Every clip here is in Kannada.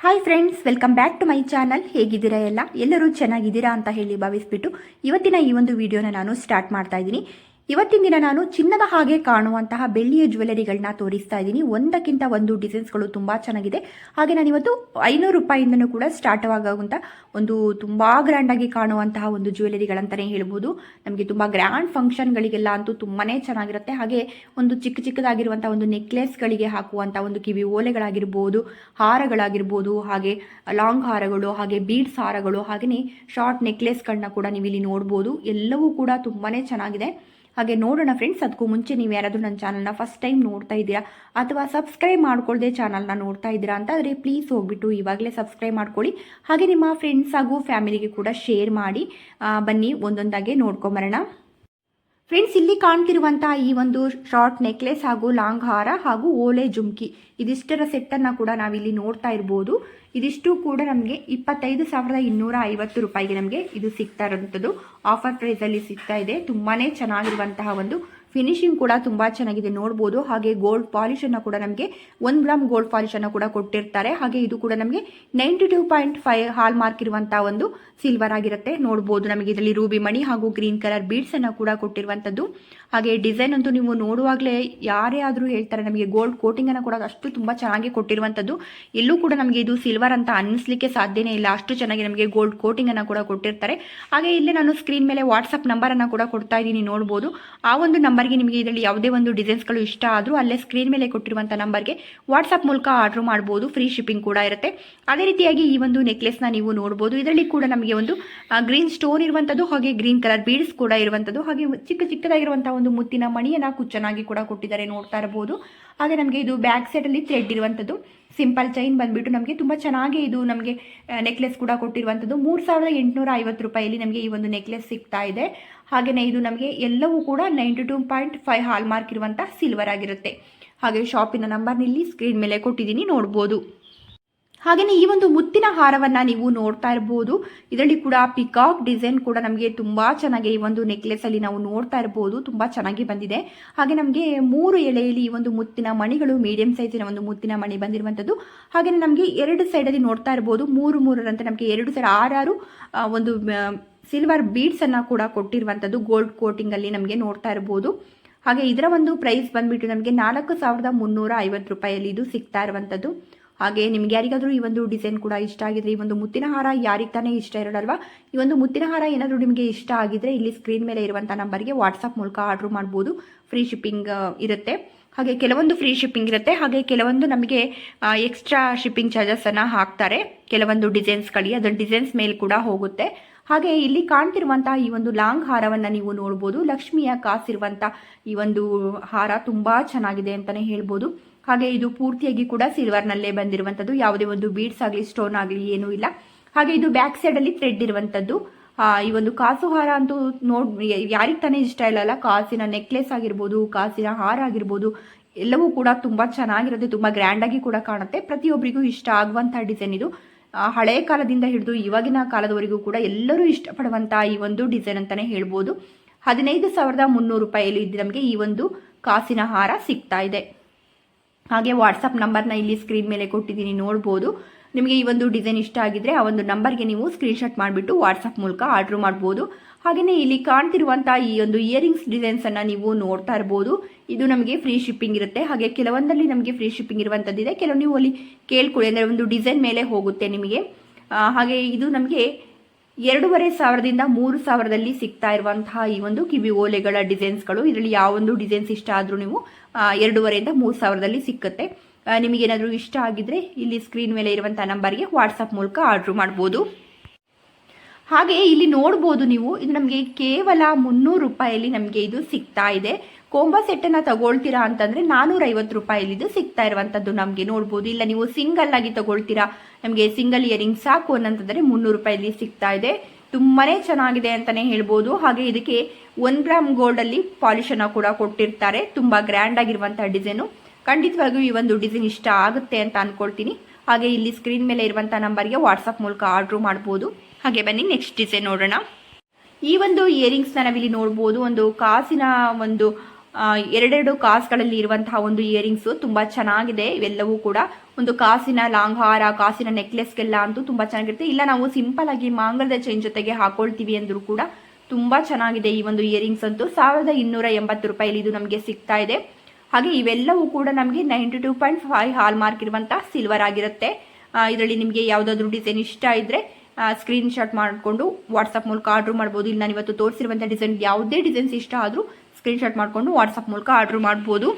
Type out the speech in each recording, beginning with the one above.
Hi friends, welcome back to my channel. ಹೇಗಿದ್ದೀರಾ? ಎಲ್ಲರೂ ಚೆನ್ನಾಗಿದ್ದೀರಾ ಅಂತ ಹೇಳಿ ಭಾವಿಸ್ಬಿಟ್ಟು ಇವತ್ತಿನ ಈ ಒಂದು ವಿಡಿಯೋನ ನಾನು ಸ್ಟಾರ್ಟ್ ಮಾಡ್ತಾ ಇದ್ದೀನಿ. ಇವತ್ತಿನ ದಿನ ನಾನು ಚಿನ್ನದ ಹಾಗೆ ಕಾಣುವಂತಹ ಬೆಳ್ಳಿಯ ಜ್ಯುವೆಲರಿಗಳನ್ನ ತೋರಿಸ್ತಾ ಇದ್ದೀನಿ. ಒಂದಕ್ಕಿಂತ ಒಂದು ಡಿಸೈನ್ಸ್ಗಳು ತುಂಬ ಚೆನ್ನಾಗಿದೆ. ಹಾಗೆ ನಾನು ಇವತ್ತು 500 ರೂಪಾಯಿಂದನೂ ಕೂಡ ಸ್ಟಾರ್ಟ್ ಆಗುವಂಥ ಒಂದು ತುಂಬ ಗ್ರ್ಯಾಂಡಾಗಿ ಕಾಣುವಂತಹ ಒಂದು ಜ್ಯುವೆಲರಿಗಳಂತಲೇ ಹೇಳ್ಬೋದು. ನಮಗೆ ತುಂಬ ಗ್ರ್ಯಾಂಡ್ ಫಂಕ್ಷನ್ಗಳಿಗೆಲ್ಲ ಅಂತೂ ತುಂಬಾ ಚೆನ್ನಾಗಿರುತ್ತೆ. ಹಾಗೆ ಒಂದು ಚಿಕ್ಕದಾಗಿರುವಂಥ ಒಂದು ನೆಕ್ಲೆಸ್ಗಳಿಗೆ ಹಾಕುವಂಥ ಒಂದು ಕಿವಿ ಓಲೆಗಳಾಗಿರ್ಬೋದು, ಹಾರಗಳಾಗಿರ್ಬೋದು, ಹಾಗೆ ಲಾಂಗ್ ಹಾರಗಳು, ಹಾಗೆ ಬೀಡ್ಸ್ ಹಾರಗಳು, ಹಾಗೆಯೇ ಶಾರ್ಟ್ ನೆಕ್ಲೆಸ್ಗಳನ್ನ ಕೂಡ ನೀವು ಇಲ್ಲಿ ನೋಡ್ಬೋದು. ಎಲ್ಲವೂ ಕೂಡ ತುಂಬಾ ಚೆನ್ನಾಗಿದೆ. ಹಾಗೆ ನೋಡೋಣ ಫ್ರೆಂಡ್ಸ್. ಅದಕ್ಕೂ ಮುಂಚೆ ನೀವು ಯಾರಾದರೂ ನನ್ನ ಚಾನಲ್ನ ಫಸ್ಟ್ ಟೈಮ್ ನೋಡ್ತಾ ಇದ್ದೀರಾ ಅಥವಾ ಸಬ್ಸ್ಕ್ರೈಬ್ ಮಾಡ್ಕೊಳ್ಳದೆ ಚಾನಲ್ನ ನೋಡ್ತಾ ಇದ್ದೀರಾ ಅಂತ ಆದರೆ ಪ್ಲೀಸ್ ಹೋಗ್ಬಿಟ್ಟು ಇವಾಗಲೇ ಸಬ್ಸ್ಕ್ರೈಬ್ ಮಾಡ್ಕೊಳ್ಳಿ. ಹಾಗೆ ನಿಮ್ಮ ಫ್ರೆಂಡ್ಸ್ ಹಾಗೂ ಫ್ಯಾಮಿಲಿಗೆ ಕೂಡ ಶೇರ್ ಮಾಡಿ. ಬನ್ನಿ ಒಂದೊಂದಾಗೆ ನೋಡ್ಕೊಂಬರೋಣ. ಫ್ರೆಂಡ್ಸ್, ಇಲ್ಲಿ ಕಾಣ್ತಿರುವಂತಹ ಈ ಒಂದು ಶಾರ್ಟ್ ನೆಕ್ಲೆಸ್ ಹಾಗೂ ಲಾಂಗ್ ಹಾರ ಹಾಗೂ ಓಲೆ ಜುಮ್ಕಿ ಇದಿಷ್ಟರ ಸೆಟ್ಟನ್ನು ಕೂಡ ನಾವಿಲ್ಲಿ ನೋಡ್ತಾ ಇರ್ಬೋದು. ಇದಿಷ್ಟು ಕೂಡ ನಮಗೆ 25,250 ರೂಪಾಯಿಗೆ ನಮಗೆ ಇದು ಸಿಗ್ತಾ ಇರೋಂಥದ್ದು. ಆಫರ್ ಪ್ರೈಸಲ್ಲಿ ಸಿಗ್ತಾ ಇದೆ. ತುಂಬಾ ಚೆನ್ನಾಗಿರುವಂತಹ ಒಂದು ಫಿನಿಶಿಂಗ್ ಕೂಡ ತುಂಬ ಚೆನ್ನಾಗಿದೆ ನೋಡ್ಬೋದು. ಹಾಗೆ ಗೋಲ್ಡ್ ಪಾಲಿಶನ್ನು ಕೂಡ ನಮಗೆ 1 ಗ್ರಾಮ್ ಗೋಲ್ಡ್ ಪಾಲಿಶನ್ನು ಕೂಡ ಕೊಟ್ಟಿರ್ತಾರೆ. ಹಾಗೆ ಇದು ಕೂಡ ನಮಗೆ 92.5 ಹಾಲ್ ಮಾರ್ಕ್ ಇರುವಂತಹ ಒಂದು ಸಿಲ್ವರ್ ಆಗಿರುತ್ತೆ ನೋಡ್ಬೋದು. ನಮಗೆ ಇದರಲ್ಲಿ ರೂಬಿ ಮಣಿ ಹಾಗೂ ಗ್ರೀನ್ ಕಲರ್ ಬೀಡ್ಸನ್ನು ಕೂಡ ಕೊಟ್ಟಿರುವಂಥದ್ದು. ಹಾಗೆ ಡಿಸೈನ್ ಅಂತೂ ನೀವು ನೋಡುವಾಗಲೇ ಯಾರೇ ಆದರೂ ಹೇಳ್ತಾರೆ ನಮಗೆ ಗೋಲ್ಡ್ ಕೋಟಿಂಗನ್ನು ಕೂಡ ಅಷ್ಟು ತುಂಬ ಚೆನ್ನಾಗಿ ಕೊಟ್ಟಿರುವಂಥದ್ದು. ಎಲ್ಲೂ ಕೂಡ ನಮಗೆ ಇದು ಸಿಲ್ವರ್ ಅಂತ ಅನ್ನಿಸ್ಲಿಕ್ಕೆ ಸಾಧ್ಯನೇ ಇಲ್ಲ, ಅಷ್ಟು ಚೆನ್ನಾಗಿ ನಮಗೆ ಗೋಲ್ಡ್ ಕೋಟಿಂಗನ್ನು ಕೂಡ ಕೊಟ್ಟಿರ್ತಾರೆ. ಹಾಗೆ ಇಲ್ಲಿ ನಾನು ಸ್ಕ್ರೀನ್ ಮೇಲೆ ವಾಟ್ಸಪ್ ನಂಬರನ್ನು ಕೂಡ ಕೊಡ್ತಾ ಇದ್ದೀನಿ ನೋಡ್ಬೋದು. ಆ ಒಂದು ನಂಬರ್ಗೆ ನಿಮಗೆ ಇದರಲ್ಲಿ ಯಾವುದೇ ಒಂದು ಡಿಸೈನ್ಸ್ಗಳು ಇಷ್ಟ ಆದರೂ ಅಲ್ಲೇ ಸ್ಕ್ರೀನ್ ಮೇಲೆ ಕೊಟ್ಟಿರುವಂಥ ನಂಬರ್ಗೆ ವಾಟ್ಸಪ್ ಮೂಲಕ ಆರ್ಡರ್ ಮಾಡ್ಬೋದು. ಫ್ರೀ ಶಿಪ್ಪಿಂಗ್ ಕೂಡ ಇರುತ್ತೆ. ಅದೇ ರೀತಿಯಾಗಿ ಈ ಒಂದು ನೆಕ್ಲೆಸ್ನ ನೀವು ನೋಡ್ಬೋದು. ಇದರಲ್ಲಿ ಕೂಡ ನಮಗೆ ಒಂದು ಗ್ರೀನ್ ಸ್ಟೋನ್ ಇರುವಂಥದ್ದು, ಹಾಗೆ ಗ್ರೀನ್ ಕಲರ್ ಬೀಡ್ಸ್ ಕೂಡ ಇರುವಂಥದ್ದು, ಹಾಗೆ ಚಿಕ್ಕದಾಗಿರುವಂತಹ ಒಂದು ಮುತ್ತಿನ ಮಣಿಯನ್ನು ಕುಚ್ಚನಾಗಿ ಕೂಡ ಕೊಟ್ಟಿದ್ದಾರೆ ನೋಡ್ತಾ ಇರಬಹುದು. ಹಾಗೆ ನಮಗೆ ಇದು ಬ್ಯಾಕ್ ಸೈಡಲ್ಲಿ ಥ್ರೆಡ್ ಇರುವಂಥದ್ದು. ಸಿಂಪಲ್ ಚೈನ್ ಬಂದ್ಬಿಟ್ಟು ನಮಗೆ ತುಂಬ ಚೆನ್ನಾಗಿ ಇದು ನಮಗೆ ನೆಕ್ಲೆಸ್ ಕೂಡ ಕೊಟ್ಟಿರುವಂಥದ್ದು. 3,850 ರೂಪಾಯಿಯಲ್ಲಿ ನಮಗೆ ಈ ಒಂದು ನೆಕ್ಲೆಸ್ ಸಿಗ್ತಾ ಇದೆ. ಹಾಗೆಯೇ ಇದು ನಮಗೆ ಎಲ್ಲವೂ ಕೂಡ 92.5 ಹಾಲ್ ಮಾರ್ಕ್ ಇರುವಂಥ ಸಿಲ್ವರ್ ಆಗಿರುತ್ತೆ. ಹಾಗೆ ಶಾಪಿನ ನಂಬರ್ನಲ್ಲಿ ಸ್ಕ್ರೀನ್ ಮೇಲೆ ಕೊಟ್ಟಿದ್ದೀನಿ ನೋಡ್ಬೋದು. ಹಾಗೆಯೇ ಈ ಒಂದು ಮುತ್ತಿನ ಹಾರವನ್ನು ನೀವು ನೋಡ್ತಾ ಇರ್ಬೋದು. ಇದರಲ್ಲಿ ಕೂಡ ಪಿಕಾಕ್ ಡಿಸೈನ್ ಕೂಡ ನಮಗೆ ತುಂಬ ಚೆನ್ನಾಗಿ ಈ ಒಂದು ನೆಕ್ಲೆಸಲ್ಲಿ ನಾವು ನೋಡ್ತಾ ಇರ್ಬೋದು. ತುಂಬ ಚೆನ್ನಾಗಿ ಬಂದಿದೆ. ಹಾಗೆ ನಮಗೆ 3 ಎಳೆಯಲ್ಲಿ ಈ ಒಂದು ಮುತ್ತಿನ ಮಣಿಗಳು ಮೀಡಿಯಂ ಸೈಜಿನ ಒಂದು ಮುತ್ತಿನ ಮಣಿ ಬಂದಿರುವಂಥದ್ದು. ಹಾಗೆಯೇ ನಮಗೆ 2 ಸೈಡಲ್ಲಿ ನೋಡ್ತಾ ಇರ್ಬೋದು 3 ನಮಗೆ 2 ಸೈಡ್ 6 ಒಂದು ಸಿಲ್ವರ್ ಬೀಡ್ಸನ್ನು ಕೂಡ ಕೊಟ್ಟಿರುವಂಥದ್ದು ಗೋಲ್ಡ್ ಕೋಟಿಂಗಲ್ಲಿ ನಮಗೆ ನೋಡ್ತಾ ಇರ್ಬೋದು. ಹಾಗೆ ಇದರ ಒಂದು ಪ್ರೈಸ್ ಬಂದುಬಿಟ್ಟು ನಮಗೆ 4,350 ರೂಪಾಯಿಯಲ್ಲಿ ಇದು ಸಿಗ್ತಾ ಇರುವಂಥದ್ದು. ಹಾಗೆ ನಿಮ್ಗೆ ಯಾರಿಗಾದರೂ ಈ ಒಂದು ಡಿಸೈನ್ ಕೂಡ ಇಷ್ಟ ಆಗಿದ್ರೆ, ಈ ಒಂದು ಮುತ್ತಿನ ಹಾರ ಯಾರಿಗೆ ತಾನೇ ಇಷ್ಟ ಇರೋಲ್ವಾ, ಈ ಒಂದು ಮುತ್ತಿನ ಹಾರ ಏನಾದರೂ ನಿಮಗೆ ಇಷ್ಟ ಆಗಿದ್ರೆ ಇಲ್ಲಿ ಸ್ಕ್ರೀನ್ ಮೇಲೆ ಇರುವಂಥ ನಂಬರ್ಗೆ ವಾಟ್ಸಪ್ ಮೂಲಕ ಆರ್ಡ್ರ್ ಮಾಡ್ಬೋದು. ಫ್ರೀ ಶಿಪ್ಪಿಂಗ್ ಇರುತ್ತೆ. ಹಾಗೆ ಕೆಲವೊಂದು ಫ್ರೀ ಶಿಪ್ಪಿಂಗ್ ಇರುತ್ತೆ, ಹಾಗೆ ಕೆಲವೊಂದು ನಮಗೆ ಎಕ್ಸ್ಟ್ರಾ ಶಿಪ್ಪಿಂಗ್ ಚಾರ್ಜಸನ್ನು ಹಾಕ್ತಾರೆ ಕೆಲವೊಂದು ಡಿಸೈನ್ಸ್ಗಳಿಗೆ. ಅದರ ಡಿಸೈನ್ಸ್ ಮೇಲೆ ಕೂಡ ಹೋಗುತ್ತೆ. ಹಾಗೆ ಇಲ್ಲಿ ಕಾಣ್ತಿರುವಂತಹ ಈ ಒಂದು ಲಾಂಗ್ ಹಾರವನ್ನು ನೀವು ನೋಡ್ಬೋದು. ಲಕ್ಷ್ಮಿಯ ಕಾಸಿರುವಂಥ ಈ ಒಂದು ಹಾರ ತುಂಬ ಚೆನ್ನಾಗಿದೆ ಅಂತಲೇ ಹೇಳ್ಬೋದು. ಹಾಗೆ ಇದು ಪೂರ್ತಿಯಾಗಿ ಕೂಡ ಸಿಲ್ವರ್ನಲ್ಲೇ ಬಂದಿರುವಂಥದ್ದು. ಯಾವುದೇ ಒಂದು ಬೀಡ್ಸ್ ಆಗಲಿ ಸ್ಟೋನ್ ಆಗಲಿ ಏನೂ ಇಲ್ಲ. ಹಾಗೆ ಇದು ಬ್ಯಾಕ್ ಸೈಡಲ್ಲಿ ಥ್ರೆಡ್ ಇರುವಂಥದ್ದು. ಈ ಒಂದು ಕಾಸು ಹಾರ ಅಂತೂ ಯಾರಿಗೆ ತಾನೇ ಇಷ್ಟ ಇಲ್ಲಲ್ಲ. ಕಾಸಿನ ನೆಕ್ಲೆಸ್ ಆಗಿರ್ಬೋದು, ಕಾಸಿನ ಹಾರ ಆಗಿರ್ಬೋದು, ಎಲ್ಲವೂ ಕೂಡ ತುಂಬ ಚೆನ್ನಾಗಿರುತ್ತೆ. ತುಂಬ ಗ್ರ್ಯಾಂಡಾಗಿ ಕೂಡ ಕಾಣುತ್ತೆ. ಪ್ರತಿಯೊಬ್ಬರಿಗೂ ಇಷ್ಟ ಆಗುವಂಥ ಡಿಸೈನ್ ಇದು. ಹಳೆ ಕಾಲದಿಂದ ಹಿಡಿದು ಇವಾಗಿನ ಕಾಲದವರೆಗೂ ಕೂಡ ಎಲ್ಲರೂ ಇಷ್ಟಪಡುವಂಥ ಈ ಒಂದು ಡಿಸೈನ್ ಅಂತಲೇ ಹೇಳ್ಬೋದು. 15,300 ರೂಪಾಯಿಯಲ್ಲಿ ಇದು ನಮಗೆ ಈ ಒಂದು ಕಾಸಿನ ಹಾರ ಸಿಗ್ತಾ ಇದೆ. ಹಾಗೆ ವಾಟ್ಸಪ್ ನಂಬರ್ನ ಇಲ್ಲಿ ಸ್ಕ್ರೀನ್ ಮೇಲೆ ಕೊಟ್ಟಿದ್ದೀನಿ ನೋಡ್ಬೋದು. ನಿಮಗೆ ಈ ಒಂದು ಡಿಸೈನ್ ಇಷ್ಟ ಆಗಿದ್ರೆ ಆ ಒಂದು ನಂಬರ್ಗೆ ನೀವು ಸ್ಕ್ರೀನ್ಶಾಟ್ ಮಾಡಿಬಿಟ್ಟು ವಾಟ್ಸಪ್ ಮೂಲಕ ಆರ್ಡ್ರ್ ಮಾಡ್ಬೋದು. ಹಾಗೆಯೇ ಇಲ್ಲಿ ಕಾಣ್ತಿರುವಂಥ ಈ ಒಂದು ಇಯರಿಂಗ್ಸ್ ಡಿಸೈನ್ಸನ್ನು ನೀವು ನೋಡ್ತಾ ಇರ್ಬೋದು. ಇದು ನಮಗೆ ಫ್ರೀ ಶಿಪ್ಪಿಂಗ್ ಇರುತ್ತೆ. ಹಾಗೆ ಕೆಲವೊಂದರಲ್ಲಿ ನಮಗೆ ಫ್ರೀ ಶಿಪ್ಪಿಂಗ್ ಇರುವಂಥದ್ದಿದೆ, ಕೆಲವು ನೀವು ಅಲ್ಲಿ ಕೇಳ್ಕೊಳ್ಳಿ, ಅಂದರೆ ಒಂದು ಡಿಸೈನ್ ಮೇಲೆ ಹೋಗುತ್ತೆ ನಿಮಗೆ. ಹಾಗೆ ಇದು ನಮಗೆ 2,500ದಿಂದ 3,000ದಲ್ಲಿ ಸಿಗ್ತಾ ಇರುವಂತಹ ಈ ಒಂದು ಕಿವಿ ಓಲೆಗಳ ಡಿಸೈನ್ಸ್ಗಳು. ಇದರಲ್ಲಿ ಯಾವ ಒಂದು ಡಿಸೈನ್ಸ್ ಇಷ್ಟ ಆದರೂ ನೀವು 2,500ರಿಂದ 3,000ದಲ್ಲಿ ಸಿಕ್ಕುತ್ತೆ. ನಿಮಗೇನಾದರೂ ಇಷ್ಟ ಆಗಿದ್ರೆ ಇಲ್ಲಿ ಸ್ಕ್ರೀನ್ ಮೇಲೆ ಇರುವಂಥ ನಂಬರ್ಗೆ ವಾಟ್ಸಪ್ ಮೂಲಕ ಆರ್ಡ್ರ್ ಮಾಡ್ಬೋದು. ಹಾಗೆ ಇಲ್ಲಿ ನೋಡ್ಬೋದು ನೀವು, ಇದು ನಮಗೆ ಕೇವಲ 300 ರೂಪಾಯಿಯಲ್ಲಿ ನಮಗೆ ಇದು ಸಿಗ್ತಾ ಇದೆ. ಕೋಂಬೋ ಸೆಟ್ಟನ್ನು ತಗೊಳ್ತೀರಾ ಅಂತಂದರೆ 450 ರೂಪಾಯಿಯಲ್ಲಿ ಇದು ಸಿಗ್ತಾ ಇರುವಂಥದ್ದು ನಮಗೆ ನೋಡ್ಬೋದು. ಇಲ್ಲ ನೀವು ಸಿಂಗಲ್ ಆಗಿ ತಗೊಳ್ತೀರಾ, ನಮಗೆ ಸಿಂಗಲ್ ಇಯರಿಂಗ್ ಸಾಕು ಅನ್ನಂತಂದರೆ 300 ರೂಪಾಯಿಯಲ್ಲಿ ಸಿಗ್ತಾ ಇದೆ. ತುಂಬಾ ಚೆನ್ನಾಗಿದೆ ಅಂತಲೇ ಹೇಳ್ಬೋದು. ಹಾಗೆ ಇದಕ್ಕೆ 1 ಗ್ರಾಮ್ ಗೋಲ್ಡಲ್ಲಿ ಪಾಲಿಶನ್ನು ಕೂಡ ಕೊಟ್ಟಿರ್ತಾರೆ. ತುಂಬ ಗ್ರ್ಯಾಂಡ್ ಆಗಿರುವಂಥ ಡಿಸೈನು. ಖಂಡಿತವಾಗಿಯೂ ಈ ಒಂದು ಡಿಸೈನ್ ಇಷ್ಟ ಆಗುತ್ತೆ ಅಂತ ಅಂದ್ಕೊಳ್ತೀನಿ. ಹಾಗೆ ಇಲ್ಲಿ ಸ್ಕ್ರೀನ್ ಮೇಲೆ ಇರುವಂಥ ನಂಬರ್ಗೆ ವಾಟ್ಸಪ್ ಮೂಲಕ ಆರ್ಡ್ರ್ ಮಾಡ್ಬೋದು. ಹಾಗೆ ಬನ್ನಿ ನೆಕ್ಸ್ಟ್ ಡಿಸೈನ್ ನೋಡೋಣ. ಈ ಒಂದು ಇಯರಿಂಗ್ಸ್ನ ನಾವಿಲ್ಲಿ ನೋಡ್ಬೋದು. ಒಂದು ಕಾಸಿನ ಒಂದು 2 ಕಾಸುಗಳಲ್ಲಿ ಇರುವಂತಹ ಒಂದು ಇಯರಿಂಗ್ಸು ತುಂಬ ಚೆನ್ನಾಗಿದೆ. ಇವೆಲ್ಲವೂ ಕೂಡ ಒಂದು ಕಾಸಿನ ಲಾಂಗ್ ಹಾರ, ಕಾಸಿನ ನೆಕ್ಲೆಸ್ಗೆಲ್ಲ ಅಂತೂ ತುಂಬ ಚೆನ್ನಾಗಿರುತ್ತೆ. ಇಲ್ಲ ನಾವು ಸಿಂಪಲ್ ಆಗಿ ಮಾಂಗಲ್ಯದ ಚೈನ್ ಜೊತೆಗೆ ಹಾಕೊಳ್ತೀವಿ ಅಂದ್ರೂ ಕೂಡ ತುಂಬ ಚೆನ್ನಾಗಿದೆ. ಈ ಒಂದು ಇಯರಿಂಗ್ಸ್ ಅಂತೂ 1280 ರೂಪಾಯಿಲಿ ಇದು ನಮಗೆ ಸಿಗ್ತಾ ಇದೆ. ಹಾಗೆ ಇವೆಲ್ಲವೂ ಕೂಡ ನಮಗೆ 92.5 ಹಾಲ್ ಮಾರ್ಕ್ ಇರುವಂಥ ಸಿಲ್ವರ್ ಆಗಿರುತ್ತೆ. ಇದರಲ್ಲಿ ನಿಮಗೆ ಯಾವುದಾದ್ರೂ ಡಿಸೈನ್ ಇಷ್ಟ ಇದ್ದರೆ ಸ್ಕ್ರೀನ್ ಶಾಟ್ ಮಾಡಿಕೊಂಡು ವಾಟ್ಸಪ್ ಮೂಲಕ ಆರ್ಡ್ರ್ ಮಾಡ್ಬೋದು. ಇಲ್ಲಿ ನಾನು ಇವತ್ತು ತೋರಿಸಿರುವಂಥ ಡಿಸೈನ್ ಯಾವುದೇ ಡಿಸೈನ್ಸ್ ಇಷ್ಟ ಆದರೂ ಸ್ಕ್ರೀನ್ ಶಾಟ್ ಮಾಡಿಕೊಂಡು ವಾಟ್ಸಪ್ ಮೂಲಕ ಆರ್ಡ್ರ್ ಮಾಡ್ಬೋದು.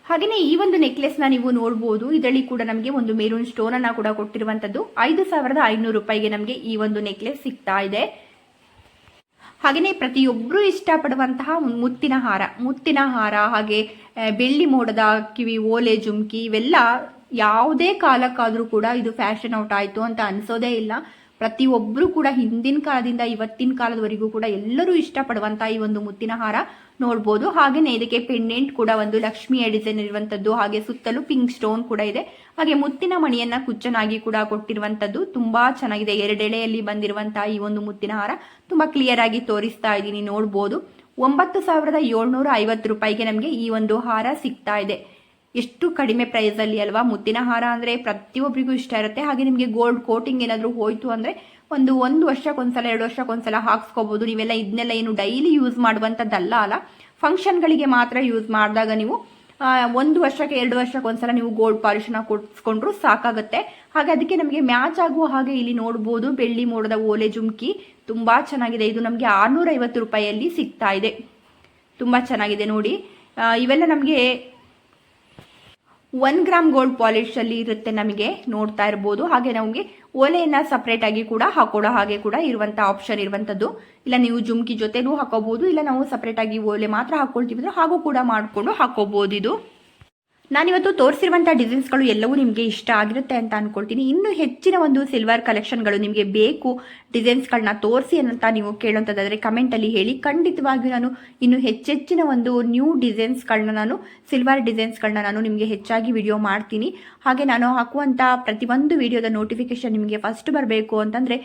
ಹಾಗೆಯೇ ಈ ಒಂದು ನೆಕ್ಲೆಸ್ನ ನೀವು ನೋಡ್ಬೋದು. ಇದರಲ್ಲಿ ಕೂಡ ನಮಗೆ ಒಂದು ಮೆರೂನ್ ಸ್ಟೋನನ್ನು ಕೂಡ ಕೊಟ್ಟಿರುವಂಥದ್ದು. 5500 ರೂಪಾಯಿಗೆ ನಮಗೆ ಈ ಒಂದು ನೆಕ್ಲೆಸ್ ಸಿಗ್ತಾ ಇದೆ. ಹಾಗೆಯೇ ಪ್ರತಿಯೊಬ್ಬರು ಇಷ್ಟಪಡುವಂತಹ ಮುತ್ತಿನ ಹಾರ ಹಾಗೆ ಬೆಳ್ಳಿ ಮೋಡದ ಕಿವಿ ಓಲೆ ಜುಮ್ಕಿ ಇವೆಲ್ಲ ಯಾವುದೇ ಕಾಲಕ್ಕಾದರೂ ಕೂಡ ಇದು ಫ್ಯಾಷನ್ ಔಟ್ ಆಯಿತು ಅಂತ ಅನಿಸೋದೇ ಇಲ್ಲ. ಪ್ರತಿಯೊಬ್ಬರು ಕೂಡ ಹಿಂದಿನ ಕಾಲದಿಂದ ಇವತ್ತಿನ ಕಾಲದವರೆಗೂ ಕೂಡ ಎಲ್ಲರೂ ಇಷ್ಟಪಡುವಂಥ ಈ ಒಂದು ಮುತ್ತಿನ ಹಾರ ನೋಡ್ಬೋದು. ಹಾಗೆಯೇ ಇದಕ್ಕೆ ಪೆಂಡೆಂಟ್ ಕೂಡ ಒಂದು ಲಕ್ಷ್ಮಿಯ ಡಿಸೈನ್ ಇರುವಂಥದ್ದು, ಹಾಗೆ ಸುತ್ತಲೂ ಪಿಂಕ್ ಸ್ಟೋನ್ ಕೂಡ ಇದೆ. ಹಾಗೆ ಮುತ್ತಿನ ಮಣಿಯನ್ನ ಕುಚ್ಚನಾಗಿ ಕೂಡ ಕೊಟ್ಟಿರುವಂಥದ್ದು ತುಂಬಾ ಚೆನ್ನಾಗಿದೆ. ಎರಡೆಳೆಯಲ್ಲಿ ಬಂದಿರುವಂತಹ ಈ ಒಂದು ಮುತ್ತಿನ ಹಾರ ತುಂಬಾ ಕ್ಲಿಯರ್ ಆಗಿ ತೋರಿಸ್ತಾ ಇದ್ದೀನಿ, ನೋಡ್ಬೋದು. 9750 ರೂಪಾಯಿಗೆ ನಮಗೆ ಈ ಒಂದು ಹಾರ ಸಿಗ್ತಾ ಇದೆ. ಎಷ್ಟು ಕಡಿಮೆ ಪ್ರೈಸ್ ಅಲ್ಲಿ ಅಲ್ವಾ. ಮುತ್ತಿನ ಹಾರ ಅಂದ್ರೆ ಪ್ರತಿಯೊಬ್ಬರಿಗೂ ಇಷ್ಟ ಇರುತ್ತೆ. ಹಾಗೆ ನಿಮಗೆ ಗೋಲ್ಡ್ ಕೋಟಿಂಗ್ ಏನಾದರೂ ಹೋಯ್ತು ಅಂದ್ರೆ ಒಂದು ವರ್ಷಕ್ಕೊಂದ್ಸಲ 2 ವರ್ಷಕ್ಕೊಂದ್ಸಲ ಹಾಕ್ಸ್ಕೋಬಹುದು. ನೀವೆಲ್ಲ ಇದನ್ನೆಲ್ಲ ಏನು ಡೈಲಿ ಯೂಸ್ ಮಾಡುವಂಥದ್ದಲ್ಲ ಅಲ್ಲ, ಫಂಕ್ಷನ್ಗಳಿಗೆ ಮಾತ್ರ ಯೂಸ್ ಮಾಡಿದಾಗ ನೀವು 1 ವರ್ಷಕ್ಕೆ 2 ವರ್ಷಕ್ಕೊಂದ್ಸಲ ನೀವು ಗೋಲ್ಡ್ ಪಾಲಿಶ್ನ ಕೊಡಿಸ್ಕೊಂಡ್ರು ಸಾಕಾಗುತ್ತೆ. ಹಾಗೆ ಅದಕ್ಕೆ ನಮಗೆ ಮ್ಯಾಚ್ ಆಗುವ ಹಾಗೆ ಇಲ್ಲಿ ನೋಡ್ಬೋದು ಬೆಳ್ಳಿ ಮೋಡದ ಓಲೆ ಜುಮ್ಕಿ ತುಂಬಾ ಚೆನ್ನಾಗಿದೆ. ಇದು ನಮಗೆ 650 ರೂಪಾಯಿಯಲ್ಲಿ ಸಿಗ್ತಾ ಇದೆ. ತುಂಬಾ ಚೆನ್ನಾಗಿದೆ ನೋಡಿ. ಇವೆಲ್ಲ ನಮಗೆ 1 ಗ್ರಾಮ್ ಗೋಲ್ಡ್ ಪಾಲಿಶ್ ಅಲ್ಲಿ ಇರುತ್ತೆ, ನಮಗೆ ನೋಡ್ತಾ ಇರ್ಬೋದು. ಹಾಗೆ ನಮಗೆ ಓಲೆಯನ್ನ ಸಪ್ರೇಟ್ ಆಗಿ ಕೂಡ ಹಾಕೊಳ್ಳೋ ಹಾಗೆ ಕೂಡ ಇರುವಂತ ಆಪ್ಷನ್ ಇರುವಂತದ್ದು. ಇಲ್ಲ ನೀವು ಜುಮ್ಕಿ ಜೊತೆನೂ ಹಾಕೋಬಹುದು, ಇಲ್ಲ ನಾವು ಸಪ್ರೇಟ್ ಆಗಿ ಓಲೆ ಮಾತ್ರ ಹಾಕೊಳ್ತೀವಿ ಅಂದ್ರೆ ಹಾಗೂ ಕೂಡ ಮಾಡ್ಕೊಂಡು ಹಾಕೋಬಹುದು. ಇದು ನಾನಿವತ್ತು ತೋರಿಸಿರುವಂಥ ಡಿಸೈನ್ಸ್ಗಳು ಎಲ್ಲವೂ ನಿಮಗೆ ಇಷ್ಟ ಆಗಿರುತ್ತೆ ಅಂತ ಅನ್ಕೊಳ್ತೀನಿ. ಇನ್ನು ಹೆಚ್ಚಿನ ಒಂದು ಸಿಲ್ವರ್ ಕಲೆಕ್ಷನ್ಗಳು ನಿಮಗೆ ಬೇಕು, ಡಿಸೈನ್ಸ್ಗಳನ್ನ ತೋರಿಸಿ ಅಂತ ನೀವು ಕೇಳುವಂಥದ್ದಾದರೆ ಕಮೆಂಟಲ್ಲಿ ಹೇಳಿ. ಖಂಡಿತವಾಗಿಯೂ ನಾನು ಇನ್ನು ಹೆಚ್ಚೆಚ್ಚಿನ ಒಂದು ನ್ಯೂ ಡಿಸೈನ್ಸ್ಗಳನ್ನ ಸಿಲ್ವರ್ ಡಿಸೈನ್ಸ್ಗಳನ್ನ ನಾನು ನಿಮಗೆ ಹೆಚ್ಚಾಗಿ ವಿಡಿಯೋ ಮಾಡ್ತೀನಿ. ಹಾಗೆ ನಾನು ಹಾಕುವಂಥ ಪ್ರತಿಯೊಂದು ವಿಡಿಯೋದ ನೋಟಿಫಿಕೇಶನ್ ನಿಮಗೆ ಫಸ್ಟ್ ಬರಬೇಕು ಅಂತಂದರೆ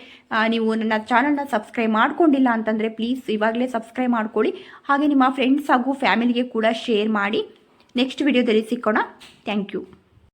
ನೀವು ನನ್ನ ಚಾನಲ್ನ ಸಬ್ಸ್ಕ್ರೈಬ್ ಮಾಡ್ಕೊಂಡಿಲ್ಲ ಅಂತಂದರೆ ಪ್ಲೀಸ್ ಇವಾಗಲೇ ಸಬ್ಸ್ಕ್ರೈಬ್ ಮಾಡ್ಕೊಳ್ಳಿ. ಹಾಗೆ ನಿಮ್ಮ ಫ್ರೆಂಡ್ಸ್ ಹಾಗೂ ಫ್ಯಾಮಿಲಿಗೆ ಕೂಡ ಶೇರ್ ಮಾಡಿ. ನೆಕ್ಸ್ಟ್ ವಿಡಿಯೋದಲ್ಲಿ ಸಿಕ್ಕೋಣ. Thank you.